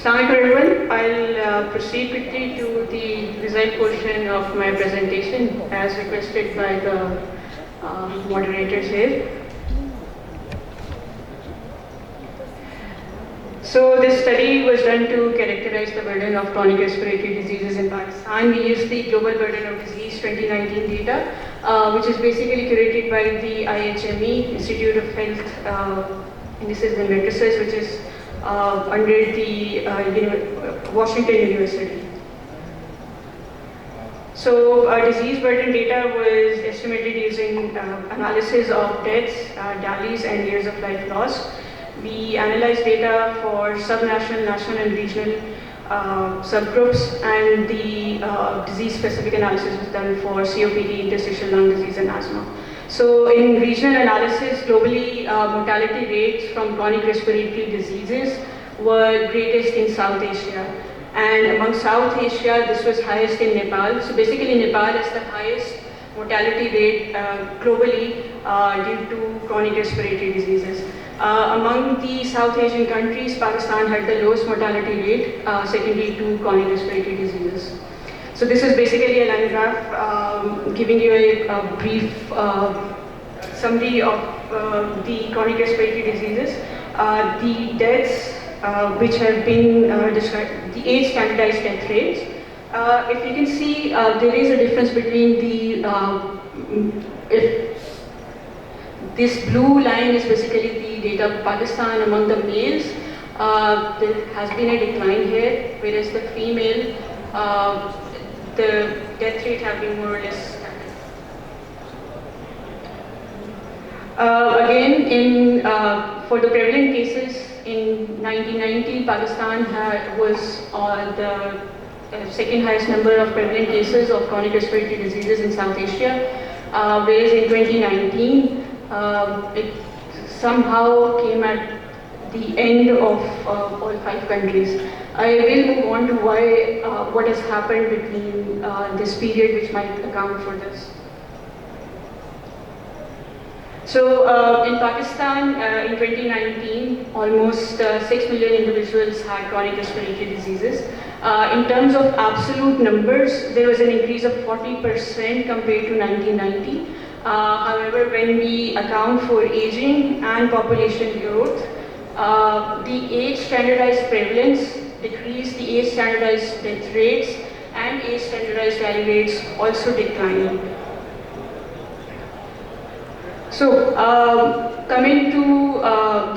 Assalamualaikum everyone. I'll proceed quickly to the result portion of my presentation as requested by the moderators here. So this study was done to characterize the burden of chronic respiratory diseases in Pakistan. We used the Global Burden of Disease 2019 data, which is basically curated by the IHME, Institute of Health Indices and Matrices, which is under the Washington University. So disease burden data was estimated using analysis of deaths, DALYs, and years of life lost. We analyzed data for subnational, national, and regional subgroups, and the disease-specific analysis was done for COPD, interstitial lung disease, and asthma. So in regional analysis, globally, mortality rates from chronic respiratory diseases were greatest in South Asia. And among South Asia, this was highest in Nepal. So basically, Nepal has the highest mortality rate globally due to chronic respiratory diseases. Among the South Asian countries, Pakistan had the lowest mortality rate, secondary to chronic respiratory diseases. So this is basically a line graph giving you a brief summary of the chronic respiratory diseases. The deaths which have been described, the age standardized death rates. If you can see, there is a difference between this blue line is basically the data of Pakistan among the males. There has been a decline here, whereas the female, the death rate have been more or less static. Again, for the prevalent cases in 1990, Pakistan was the second highest number of prevalent cases of chronic respiratory diseases in South Asia, whereas in 2019, it somehow came at the end of all 5 countries. I will move on to why, what has happened between this period which might account for this. So in Pakistan in 2019, almost 6 million individuals had chronic respiratory diseases. In terms of absolute numbers, there was an increase of 40% compared to 1990. However, when we account for aging and population growth, the age standardized prevalence decreased, the age standardized death rates and age standardized DALY rates also declined. So, coming to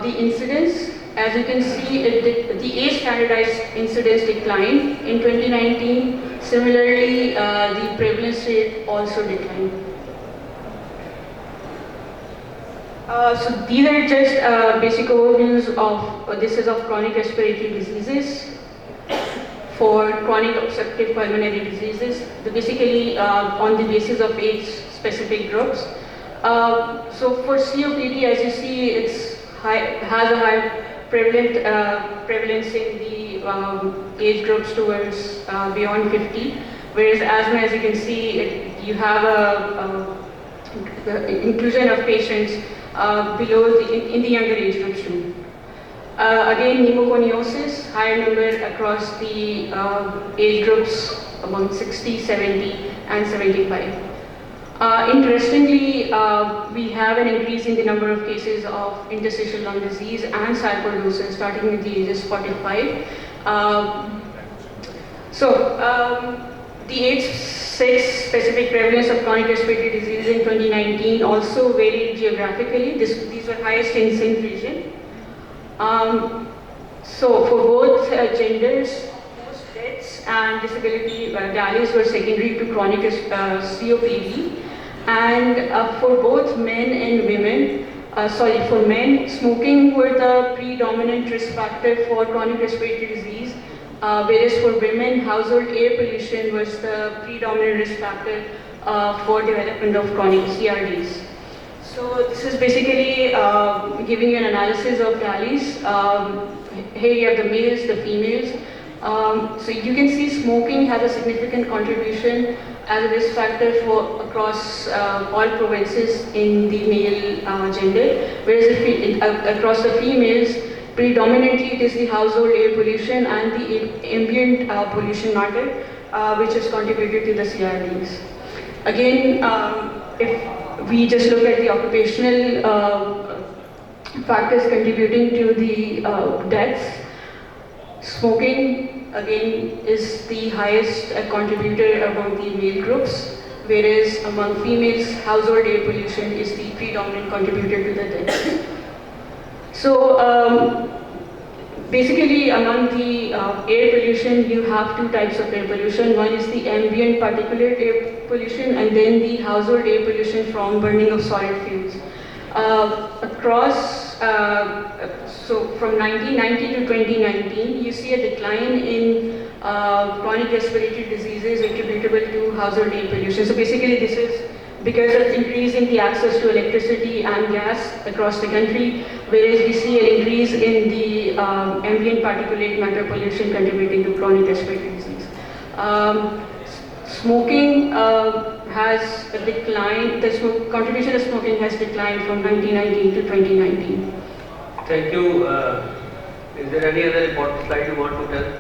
the incidence, as you can see, the age standardized incidence declined in 2019. Similarly, the prevalence rate also declined. So these are just basic overviews of of chronic respiratory diseases. For chronic obstructive pulmonary diseases, basically on the basis of age-specific groups. So for COPD, as you see, has a high prevalence in the age groups towards beyond 50, whereas asthma, as you can see, you have the inclusion of patients below in the younger age groups too. Again, pneumoconiosis, higher number across the age groups among 60, 70, and 75. Interestingly, we have an increase in the number of cases of interstitial lung disease and sarcoidosis starting with the ages 45. The age 6 specific prevalence of chronic respiratory disease in 2019 also varied geographically. These were highest in Sindh region. So for both genders, most deaths and disability DALYs were secondary to chronic COPD. And for both men and women, for men, smoking were the predominant risk factor for chronic respiratory disease, whereas for women, household air pollution was the predominant risk factor for development of chronic CRDs. So this is basically giving you an analysis of DALYs. Here you have the males, the females. So you can see smoking has a significant contribution as a risk factor for across all provinces in the male gender, whereas across the females, Predominantly, it is the household air pollution and the ambient pollution matter which has contributed to the CRDs. Again, if we just look at the occupational factors contributing to the deaths, smoking again is the highest contributor among the male groups, whereas among females, household air pollution is the predominant contributor to the deaths. So basically among the air pollution, you have two types of air pollution. One is the ambient particulate air pollution and then the household air pollution from burning of solid fuels. So from 1990 to 2019, you see a decline in chronic respiratory diseases attributable to household air pollution. So basically this is because of increasing the access to electricity and gas across the country, whereas we see an increase in the ambient particulate matter pollution contributing to chronic respiratory disease. Smoking has declined, the contribution of smoking has declined from 1990 to 2019. Thank you. Is there any other important slide you want to tell?